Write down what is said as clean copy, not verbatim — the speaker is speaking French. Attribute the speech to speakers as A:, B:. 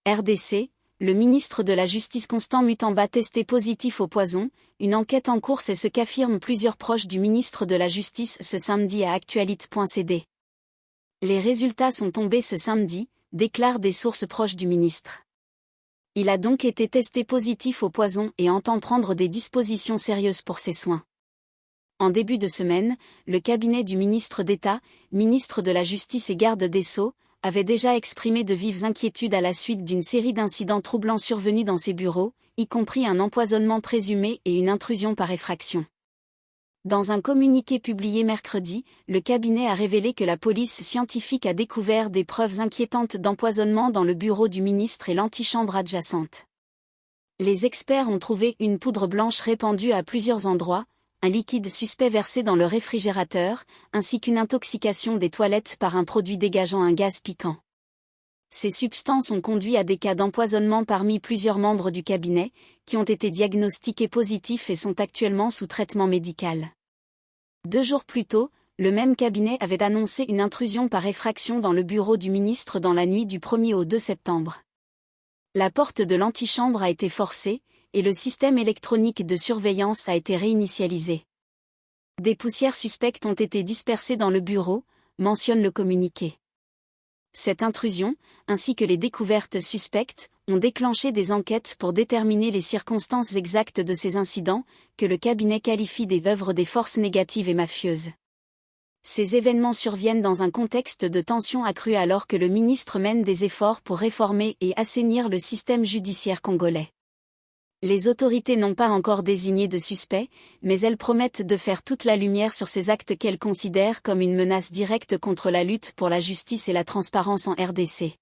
A: RDC, le ministre de la Justice Constant Mutamba testé positif au poison, une enquête en cours, c'est ce qu'affirment plusieurs proches du ministre de la Justice ce samedi à Actualite.cd. Les résultats sont tombés ce samedi, déclarent des sources proches du ministre. Il a donc été testé positif au poison et entend prendre des dispositions sérieuses pour ses soins. En début de semaine, le cabinet du ministre d'État, ministre de la Justice et garde des Sceaux, avait déjà exprimé de vives inquiétudes à la suite d'une série d'incidents troublants survenus dans ses bureaux, y compris un empoisonnement présumé et une intrusion par effraction. Dans un communiqué publié mercredi, le cabinet a révélé que la police scientifique a découvert des preuves inquiétantes d'empoisonnement dans le bureau du ministre et l'antichambre adjacente. Les experts ont trouvé une poudre blanche répandue à plusieurs endroits, un liquide suspect versé dans le réfrigérateur, ainsi qu'une intoxication des toilettes par un produit dégageant un gaz piquant. Ces substances ont conduit à des cas d'empoisonnement parmi plusieurs membres du cabinet, qui ont été diagnostiqués positifs et sont actuellement sous traitement médical. 2 jours plus tôt, le même cabinet avait annoncé une intrusion par effraction dans le bureau du ministre dans la nuit du 1er au 2 septembre. La porte de l'antichambre a été forcée, et le système électronique de surveillance a été réinitialisé. Des poussières suspectes ont été dispersées dans le bureau, mentionne le communiqué. Cette intrusion, ainsi que les découvertes suspectes, ont déclenché des enquêtes pour déterminer les circonstances exactes de ces incidents, que le cabinet qualifie d'œuvres des forces négatives et mafieuses. Ces événements surviennent dans un contexte de tension accrue alors que le ministre mène des efforts pour réformer et assainir le système judiciaire congolais. Les autorités n'ont pas encore désigné de suspects, mais elles promettent de faire toute la lumière sur ces actes qu'elles considèrent comme une menace directe contre la lutte pour la justice et la transparence en RDC.